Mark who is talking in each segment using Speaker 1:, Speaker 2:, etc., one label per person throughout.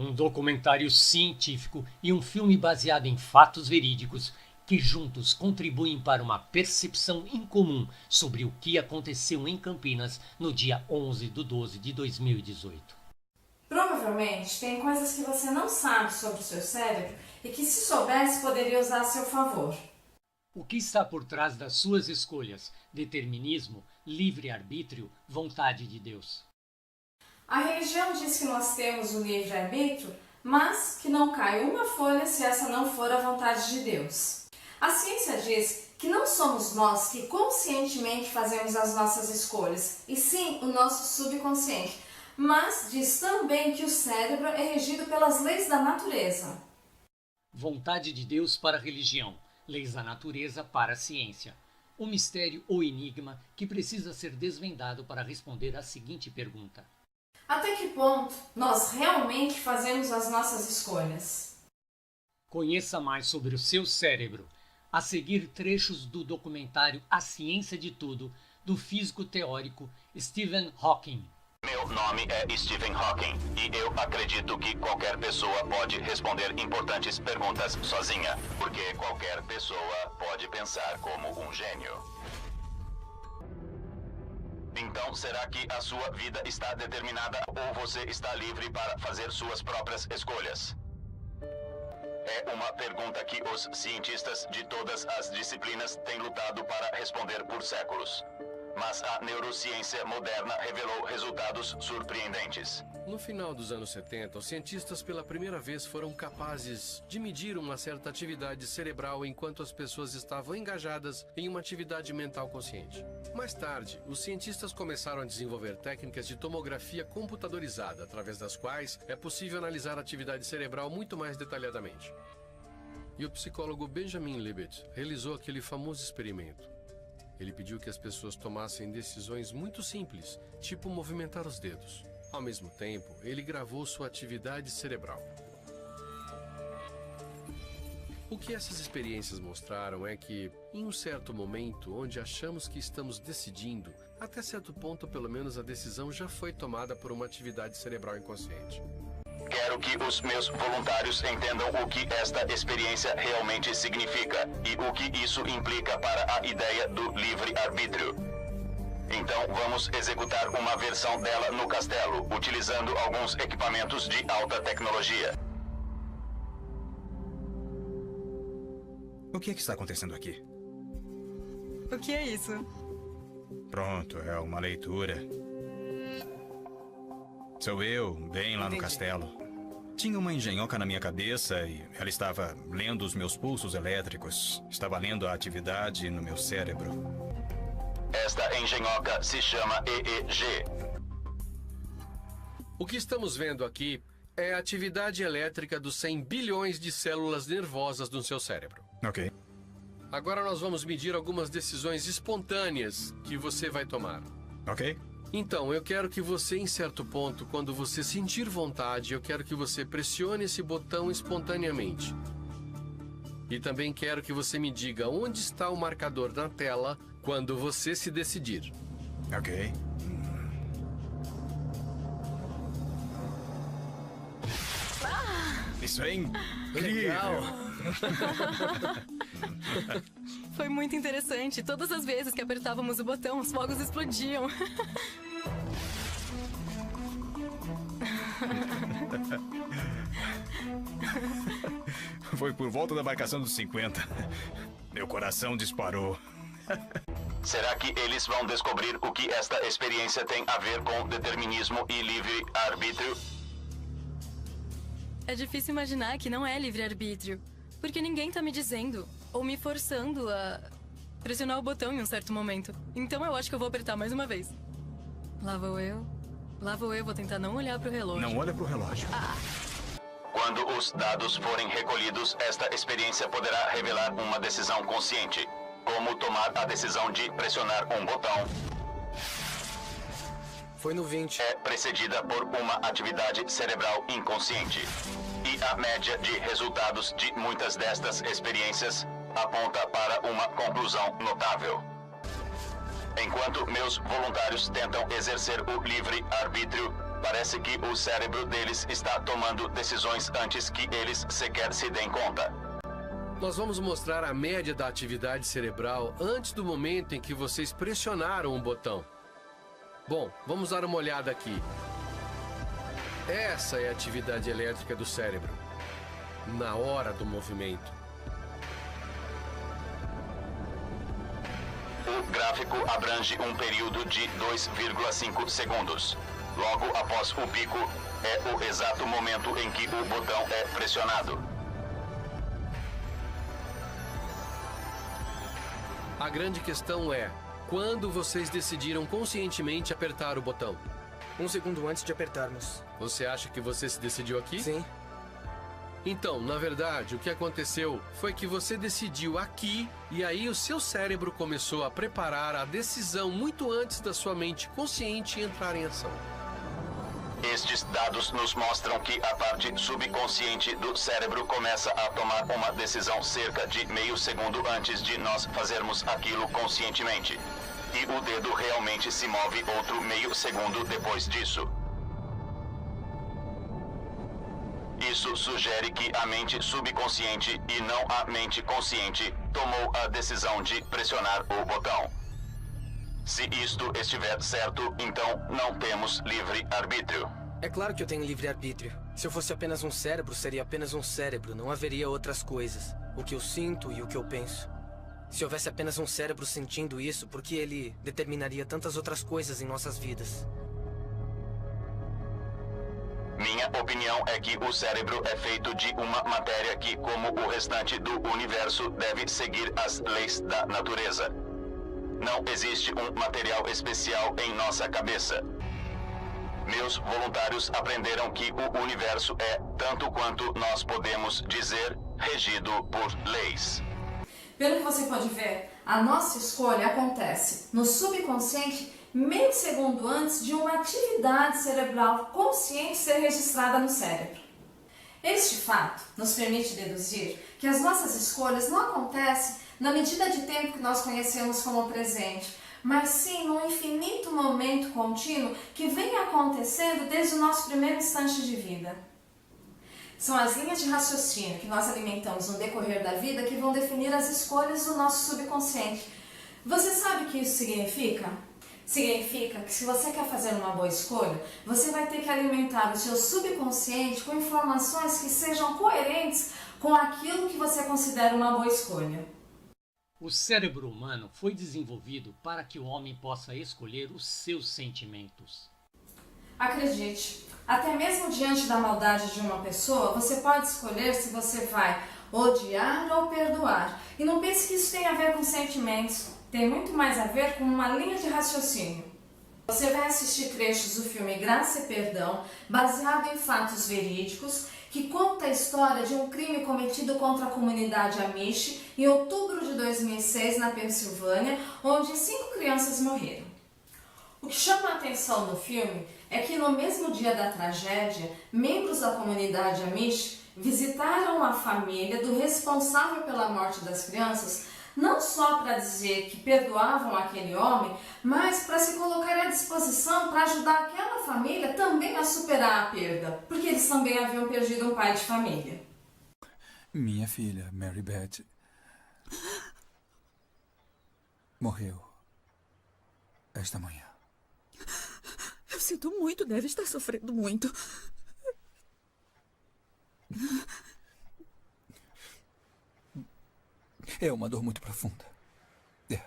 Speaker 1: Um documentário científico e um filme baseado em fatos verídicos que juntos contribuem para uma percepção incomum sobre o que aconteceu em Campinas no dia 11/12 de 2018.
Speaker 2: Provavelmente tem coisas que você não sabe sobre o seu cérebro e que, se soubesse, poderia usar a seu favor.
Speaker 1: O que está por trás das suas escolhas? Determinismo, livre-arbítrio, vontade de Deus?
Speaker 2: A religião diz que nós temos o livre-arbítrio, mas que não cai uma folha se essa não for a vontade de Deus. A ciência diz que não somos nós que conscientemente fazemos as nossas escolhas, e sim o nosso subconsciente, mas diz também que o cérebro é regido pelas leis da natureza.
Speaker 1: Vontade de Deus para a religião, leis da natureza para a ciência. O mistério ou enigma que precisa ser desvendado para responder à seguinte pergunta:
Speaker 2: até que ponto nós realmente fazemos as nossas escolhas?
Speaker 1: Conheça mais sobre o seu cérebro. A seguir, trechos do documentário A Ciência de Tudo, do físico teórico Stephen Hawking.
Speaker 3: Meu nome é Stephen Hawking e eu acredito que qualquer pessoa pode responder importantes perguntas sozinha, porque qualquer pessoa pode pensar como um gênio. Então, será que a sua vida está determinada ou você está livre para fazer suas próprias escolhas? É uma pergunta que os cientistas de todas as disciplinas têm lutado para responder por séculos. Mas a neurociência moderna revelou resultados surpreendentes.
Speaker 4: No final dos anos 70, os cientistas pela primeira vez foram capazes de medir uma certa atividade cerebral enquanto as pessoas estavam engajadas em uma atividade mental consciente. Mais tarde, os cientistas começaram a desenvolver técnicas de tomografia computadorizada, através das quais é possível analisar a atividade cerebral muito mais detalhadamente. E o psicólogo Benjamin Libet realizou aquele famoso experimento. Ele pediu que as pessoas tomassem decisões muito simples, tipo movimentar os dedos. Ao mesmo tempo, ele gravou sua atividade cerebral. O que essas experiências mostraram é que, em um certo momento onde achamos que estamos decidindo, até certo ponto, pelo menos, a decisão já foi tomada por uma atividade cerebral inconsciente.
Speaker 3: Quero que os meus voluntários entendam o que esta experiência realmente significa e o que isso implica para a ideia do livre-arbítrio. Então, vamos executar uma versão dela no castelo, utilizando alguns equipamentos de alta tecnologia.
Speaker 5: O que é que está acontecendo aqui?
Speaker 6: O que é isso?
Speaker 5: Pronto, é uma leitura. Sou eu, bem lá no castelo. Tinha uma engenhoca na minha cabeça e ela estava lendo os meus pulsos elétricos. Estava lendo a atividade no meu cérebro.
Speaker 3: Esta engenhoca se chama EEG.
Speaker 4: O que estamos vendo aqui é a atividade elétrica dos 100 bilhões de células nervosas no seu cérebro.
Speaker 5: Ok.
Speaker 4: Agora nós vamos medir algumas decisões espontâneas que você vai tomar.
Speaker 5: Ok.
Speaker 4: Então, eu quero que você, em certo ponto, quando você sentir vontade, eu quero que você pressione esse botão espontaneamente. E também quero que você me diga onde está o marcador na tela quando você se decidir.
Speaker 5: Ok. Isso é incrível!
Speaker 4: Legal.
Speaker 6: Foi muito interessante. Todas as vezes que apertávamos o botão, os fogos explodiam.
Speaker 5: Foi por volta da marcação dos 50. Meu coração disparou.
Speaker 3: Será que eles vão descobrir o que esta experiência tem a ver com determinismo e livre-arbítrio?
Speaker 6: É difícil imaginar que não é livre-arbítrio, porque ninguém tá me dizendo ou me forçando a pressionar o botão em um certo momento. Então eu acho que eu vou apertar mais uma vez. Lá vou eu, vou tentar não olhar pro relógio.
Speaker 5: Não olha pro relógio.
Speaker 3: Quando os dados forem recolhidos, esta experiência poderá revelar uma decisão consciente, como tomar a decisão de pressionar um botão.
Speaker 4: Foi no 20.
Speaker 3: É precedida por uma atividade cerebral inconsciente. E a média de resultados de muitas destas experiências aponta para uma conclusão notável. Enquanto meus voluntários tentam exercer o livre-arbítrio, Parece que o cérebro deles está tomando decisões antes que eles sequer se deem conta.
Speaker 4: Nós vamos mostrar a média da atividade cerebral antes do momento em que vocês pressionaram o botão. Bom, vamos dar uma olhada aqui. Essa é a atividade elétrica do cérebro, na hora do movimento.
Speaker 3: O gráfico abrange um período de 2,5 segundos. Logo após o pico, é o exato momento em que o botão é pressionado.
Speaker 4: A grande questão é, quando vocês decidiram conscientemente apertar o botão?
Speaker 7: 1 segundo antes de apertarmos.
Speaker 4: Você acha que você se decidiu aqui?
Speaker 7: Sim.
Speaker 4: Então, na verdade, o que aconteceu foi que você decidiu aqui e aí o seu cérebro começou a preparar a decisão muito antes da sua mente consciente entrar em ação.
Speaker 3: Estes dados nos mostram que a parte subconsciente do cérebro começa a tomar uma decisão cerca de meio segundo antes de nós fazermos aquilo conscientemente. E o dedo realmente se move outro meio segundo depois disso. Isso sugere que a mente subconsciente e não a mente consciente tomou a decisão de pressionar o botão. Se isto estiver certo, então não temos livre-arbítrio.
Speaker 7: É claro que eu tenho livre-arbítrio. Se eu fosse apenas um cérebro, seria apenas um cérebro. Não haveria outras coisas. O que eu sinto e o que eu penso. Se houvesse apenas um cérebro sentindo isso, por que ele determinaria tantas outras coisas em nossas vidas?
Speaker 3: Minha opinião é que o cérebro é feito de uma matéria que, como o restante do universo, deve seguir as leis da natureza. Não existe um material especial em nossa cabeça. Meus voluntários aprenderam que o universo é, tanto quanto nós podemos dizer, regido por leis.
Speaker 2: Pelo que você pode ver, a nossa escolha acontece no subconsciente meio segundo antes de uma atividade cerebral consciente ser registrada no cérebro. Este fato nos permite deduzir que as nossas escolhas não acontecem na medida de tempo que nós conhecemos como presente, mas sim num infinito momento contínuo que vem acontecendo desde o nosso primeiro instante de vida. São as linhas de raciocínio que nós alimentamos no decorrer da vida que vão definir as escolhas do nosso subconsciente. Você sabe o que isso significa? Significa que se você quer fazer uma boa escolha, você vai ter que alimentar o seu subconsciente com informações que sejam coerentes com aquilo que você considera uma boa escolha.
Speaker 1: O cérebro humano foi desenvolvido para que o homem possa escolher os seus sentimentos.
Speaker 2: Acredite, até mesmo diante da maldade de uma pessoa, você pode escolher se você vai odiar ou perdoar. E não pense que isso tem a ver com sentimentos, tem muito mais a ver com uma linha de raciocínio. Você vai assistir trechos do filme Graça e Perdão, baseado em fatos verídicos, que conta a história de um crime cometido contra a comunidade Amish em outubro de 2006 na Pensilvânia, onde 5 crianças morreram. O que chama a atenção no filme é que no mesmo dia da tragédia, membros da comunidade Amish visitaram a família do responsável pela morte das crianças, não só para dizer que perdoavam aquele homem, mas para se colocar à disposição para ajudar aquela família também a superar a perda, porque eles também haviam perdido um pai de família.
Speaker 8: Minha filha, Mary Beth, morreu esta manhã.
Speaker 9: Eu sinto muito, deve estar sofrendo muito.
Speaker 8: É uma dor muito profunda. É.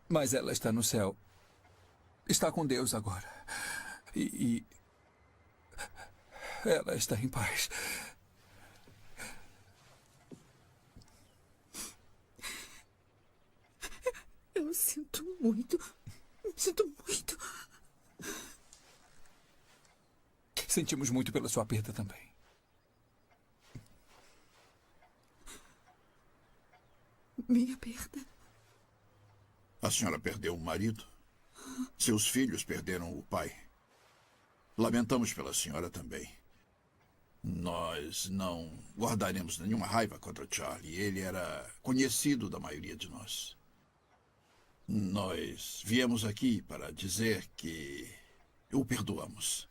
Speaker 8: Mas ela está no céu. Está com Deus agora. E ela está em paz.
Speaker 9: Eu sinto muito. Sinto muito.
Speaker 8: Sentimos muito pela sua perda também.
Speaker 9: Minha perda?
Speaker 10: A senhora perdeu o marido? Seus filhos perderam o pai. Lamentamos pela senhora também. Nós não guardaremos nenhuma raiva contra Charlie. Ele era conhecido da maioria de nós. Nós viemos aqui para dizer que o perdoamos.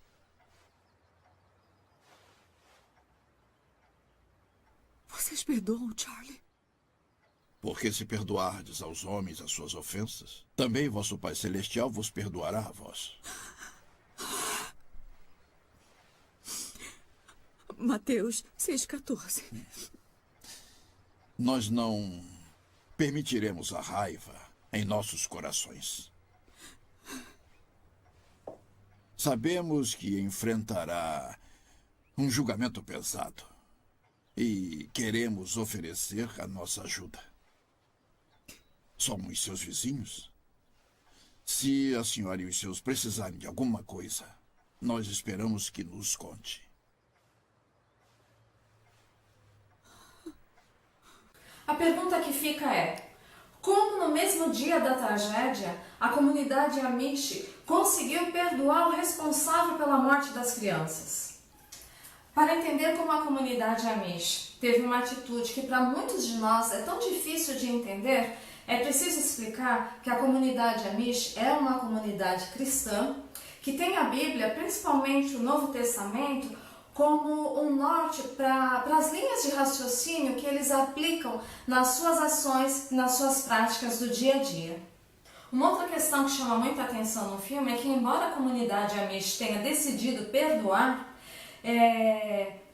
Speaker 9: Vocês perdoam, Charlie?
Speaker 10: Porque se perdoardes aos homens as suas ofensas, também vosso Pai Celestial vos perdoará a vós.
Speaker 9: Mateus 6,14.
Speaker 10: Nós não permitiremos a raiva em nossos corações. Sabemos que enfrentará um julgamento pesado e queremos oferecer a nossa ajuda. Somos seus vizinhos. Se a senhora e os seus precisarem de alguma coisa, nós esperamos que nos conte.
Speaker 2: A pergunta que fica é: como no mesmo dia da tragédia, a comunidade Amish conseguiu perdoar o responsável pela morte das crianças? Para entender como a comunidade Amish teve uma atitude que para muitos de nós é tão difícil de entender, é preciso explicar que a comunidade Amish é uma comunidade cristã que tem a Bíblia, principalmente o Novo Testamento, como um norte para as linhas de raciocínio que eles aplicam nas suas ações, nas suas práticas do dia a dia. Uma outra questão que chama muita atenção no filme é que, embora a comunidade Amish tenha decidido perdoar,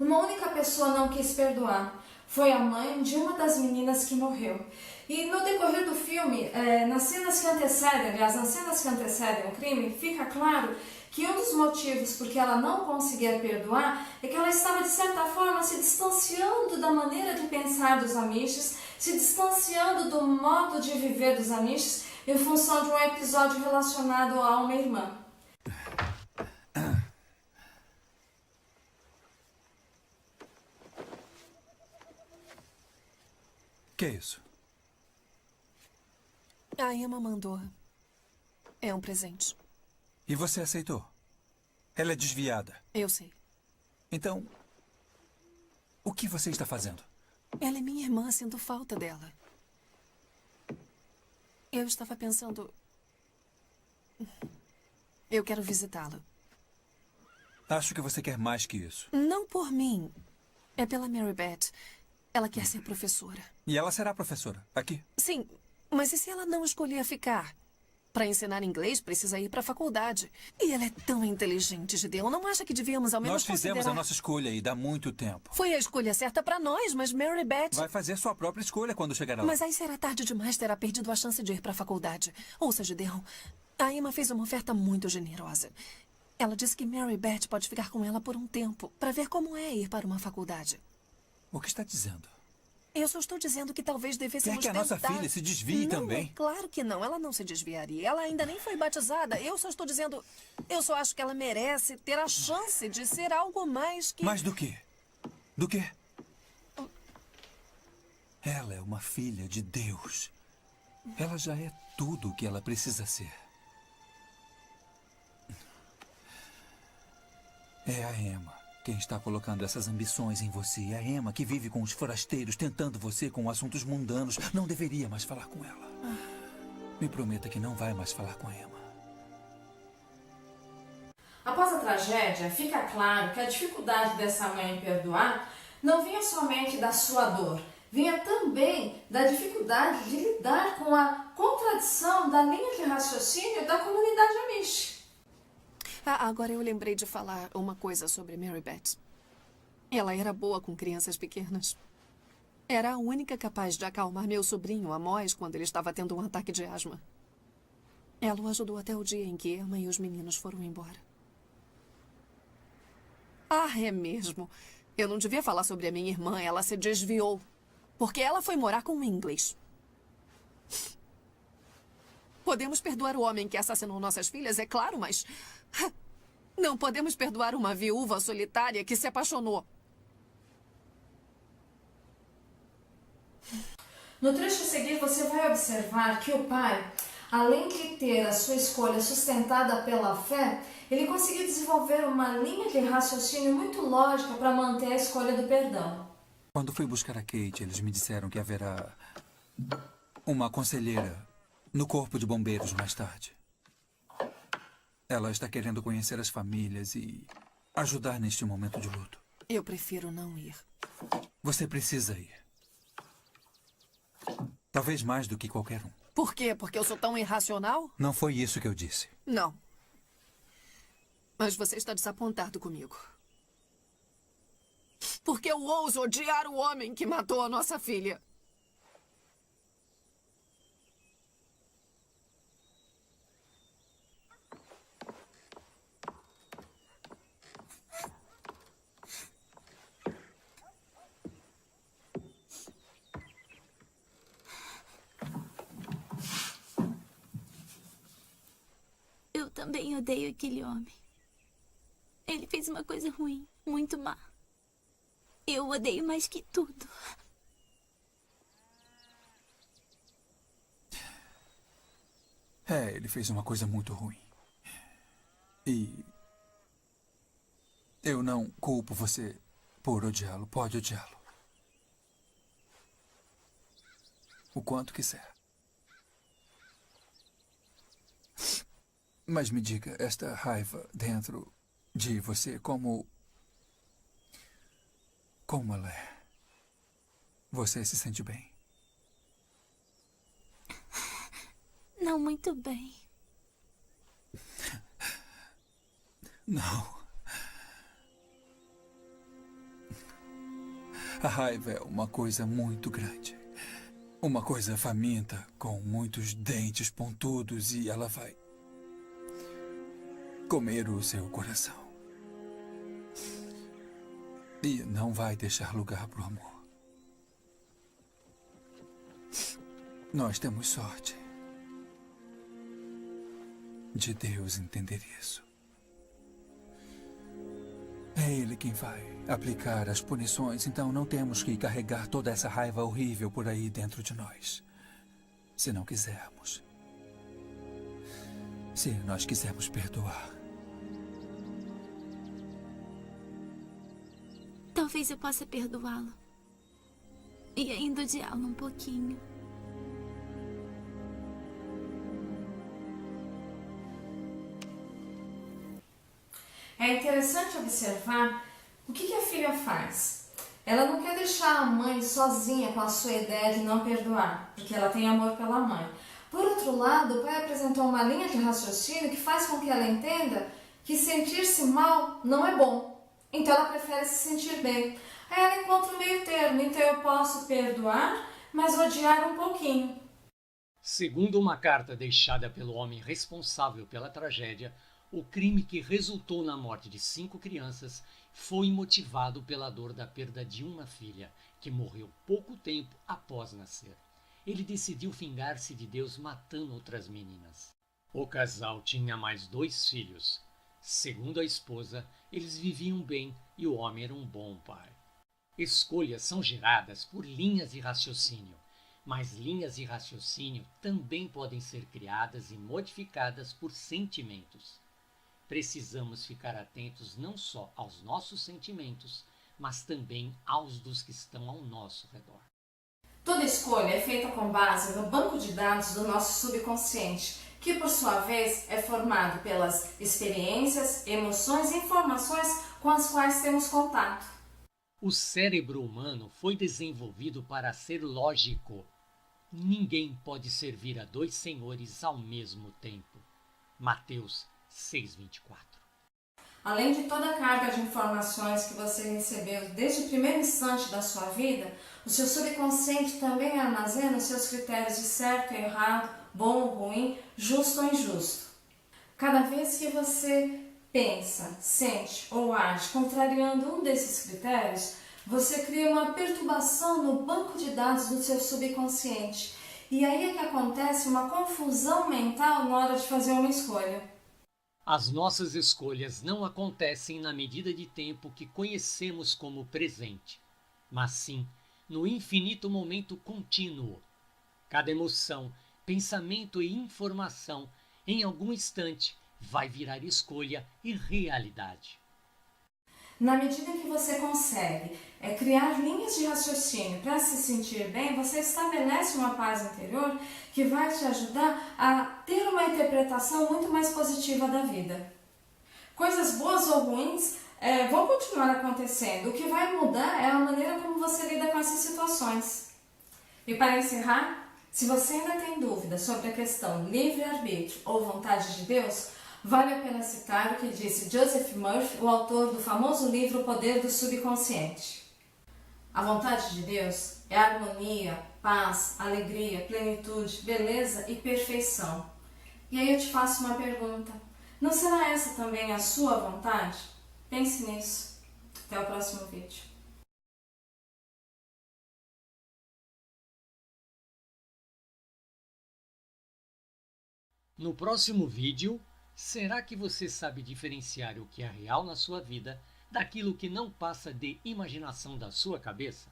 Speaker 2: uma única pessoa não quis perdoar. Foi a mãe de uma das meninas que morreu. E no decorrer do filme, nas cenas que antecedem o crime, fica claro que um dos motivos por que ela não conseguia perdoar é que ela estava, de certa forma, se distanciando da maneira de pensar dos Amishes, se distanciando do modo de viver dos Amishes em função de um episódio relacionado a uma irmã.
Speaker 8: Que é isso?
Speaker 11: A Emma mandou. É um presente.
Speaker 8: E você aceitou? Ela é desviada.
Speaker 11: Eu sei.
Speaker 8: Então, o que você está fazendo?
Speaker 11: Ela é minha irmã, sinto falta dela. Eu estava pensando... Eu quero visitá-la.
Speaker 8: Acho que você quer mais que isso.
Speaker 11: Não por mim. É pela Mary Beth. Ela quer ser professora.
Speaker 8: E ela será professora, aqui?
Speaker 11: Sim, mas e se ela não escolher ficar? Para ensinar inglês, precisa ir para a faculdade. E ela é tão inteligente, Gideon. Não acha que devíamos ao menos
Speaker 8: Nós fizemos a nossa escolha e dá muito tempo.
Speaker 11: Foi a escolha certa para nós, mas Mary Beth...
Speaker 8: Vai fazer sua própria escolha quando chegar lá.
Speaker 11: Mas aí será tarde demais, terá perdido a chance de ir para a faculdade. Ouça, Gideon, a Emma fez uma oferta muito generosa. Ela disse que Mary Beth pode ficar com ela por um tempo, para ver como é ir para uma faculdade.
Speaker 8: O que está dizendo?
Speaker 11: Eu só estou dizendo que talvez devêssemos
Speaker 8: tentar. Quer que a nossa filha se desvie também?
Speaker 11: É claro que não. Ela não se desviaria. Ela ainda nem foi batizada. Eu só estou dizendo... Eu só acho que ela merece ter a chance de ser algo mais que...
Speaker 8: Mais do quê? Do quê? Ela é uma filha de Deus. Ela já é tudo o que ela precisa ser. É a Emma quem está colocando essas ambições em você. É a Emma que vive com os forasteiros, tentando você com assuntos mundanos. Não deveria mais falar com ela. Me prometa que não vai mais falar com a Emma.
Speaker 2: Após a tragédia, fica claro que a dificuldade dessa mãe em perdoar não vinha somente da sua dor, vinha também da dificuldade de lidar com a contradição da linha de raciocínio da comunidade Amish.
Speaker 11: Agora eu lembrei de falar uma coisa sobre Mary Beth. Ela era boa com crianças pequenas. Era a única capaz de acalmar meu sobrinho, Amós, quando ele estava tendo um ataque de asma. Ela o ajudou até o dia em que Emma e os meninos foram embora. É mesmo. Eu não devia falar sobre a minha irmã. Ela se desviou. Porque ela foi morar com um inglês. Podemos perdoar o homem que assassinou nossas filhas, é claro, mas... Não podemos perdoar uma viúva solitária que se apaixonou.
Speaker 2: No trecho a seguir, você vai observar que o pai, além de ter a sua escolha sustentada pela fé, ele conseguiu desenvolver uma linha de raciocínio muito lógica para manter a escolha do perdão.
Speaker 8: Quando fui buscar a Kate, eles me disseram que haverá uma conselheira no corpo de bombeiros mais tarde. Ela está querendo conhecer as famílias e ajudar neste momento de luto.
Speaker 11: Eu prefiro não ir.
Speaker 8: Você precisa ir. Talvez mais do que qualquer um.
Speaker 11: Por quê? Porque eu sou tão irracional?
Speaker 8: Não foi isso que eu disse.
Speaker 11: Não. Mas você está desapontado comigo. Porque eu ouso odiar o homem que matou a nossa filha.
Speaker 12: Eu também odeio aquele homem. Ele fez uma coisa ruim, muito má. Eu o odeio mais que tudo.
Speaker 8: Ele fez uma coisa muito ruim. E eu não culpo você por odiá-lo. Pode odiá-lo. O quanto quiser. Mas me diga, esta raiva dentro de você, como ela é? Você se sente bem?
Speaker 12: Não muito bem.
Speaker 8: Não. A raiva é uma coisa muito grande. Uma coisa faminta, com muitos dentes pontudos, e ela vai comer o seu coração. E não vai deixar lugar para o amor. Nós temos sorte de Deus entender isso. É Ele quem vai aplicar as punições, então não temos que carregar toda essa raiva horrível por aí dentro de nós. Se não quisermos. Se nós quisermos perdoar.
Speaker 12: Talvez eu possa perdoá-lo. E ainda odiá-lo um pouquinho.
Speaker 2: É interessante observar o que a filha faz. Ela não quer deixar a mãe sozinha com a sua ideia de não perdoar, porque ela tem amor pela mãe. Por outro lado, o pai apresentou uma linha de raciocínio que faz com que ela entenda que sentir-se mal não é bom. Então ela prefere se sentir bem. Aí ela encontra o meio termo. Então eu posso perdoar, mas odiar um pouquinho.
Speaker 1: Segundo uma carta deixada pelo homem responsável pela tragédia, o crime que resultou na morte de 5 crianças foi motivado pela dor da perda de uma filha, que morreu pouco tempo após nascer. Ele decidiu vingar-se de Deus matando outras meninas. O casal tinha mais 2 filhos. Segundo a esposa, eles viviam bem e o homem era um bom pai. Escolhas são geradas por linhas de raciocínio, mas linhas de raciocínio também podem ser criadas e modificadas por sentimentos. Precisamos ficar atentos não só aos nossos sentimentos, mas também aos dos que estão ao nosso redor.
Speaker 2: Toda escolha é feita com base no banco de dados do nosso subconsciente, que por sua vez é formado pelas experiências, emoções e informações com as quais temos contato.
Speaker 1: O cérebro humano foi desenvolvido para ser lógico. Ninguém pode servir a 2 senhores ao mesmo tempo. Mateus 6:24.
Speaker 2: Além de toda a carga de informações que você recebeu desde o primeiro instante da sua vida, o seu subconsciente também armazena os seus critérios de certo e errado, bom ou ruim, justo ou injusto. Cada vez que você pensa, sente ou age contrariando um desses critérios, você cria uma perturbação no banco de dados do seu subconsciente. E aí é que acontece uma confusão mental na hora de fazer uma escolha.
Speaker 1: As nossas escolhas não acontecem na medida de tempo que conhecemos como presente, mas sim no infinito momento contínuo. Cada emoção, pensamento e informação, em algum instante, vai virar escolha e realidade.
Speaker 2: Na medida em que você consegue criar linhas de raciocínio para se sentir bem, você estabelece uma paz interior que vai te ajudar a ter uma interpretação muito mais positiva da vida. Coisas boas ou ruins vão continuar acontecendo. O que vai mudar é a maneira como você lida com essas situações. E para encerrar, se você ainda tem dúvidas sobre a questão livre-arbítrio ou vontade de Deus, vale a pena citar o que disse Joseph Murphy, o autor do famoso livro O Poder do Subconsciente. A vontade de Deus é harmonia, paz, alegria, plenitude, beleza e perfeição. E aí eu te faço uma pergunta. Não será essa também a sua vontade? Pense nisso. Até o próximo vídeo.
Speaker 1: No próximo vídeo, será que você sabe diferenciar o que é real na sua vida daquilo que não passa de imaginação da sua cabeça?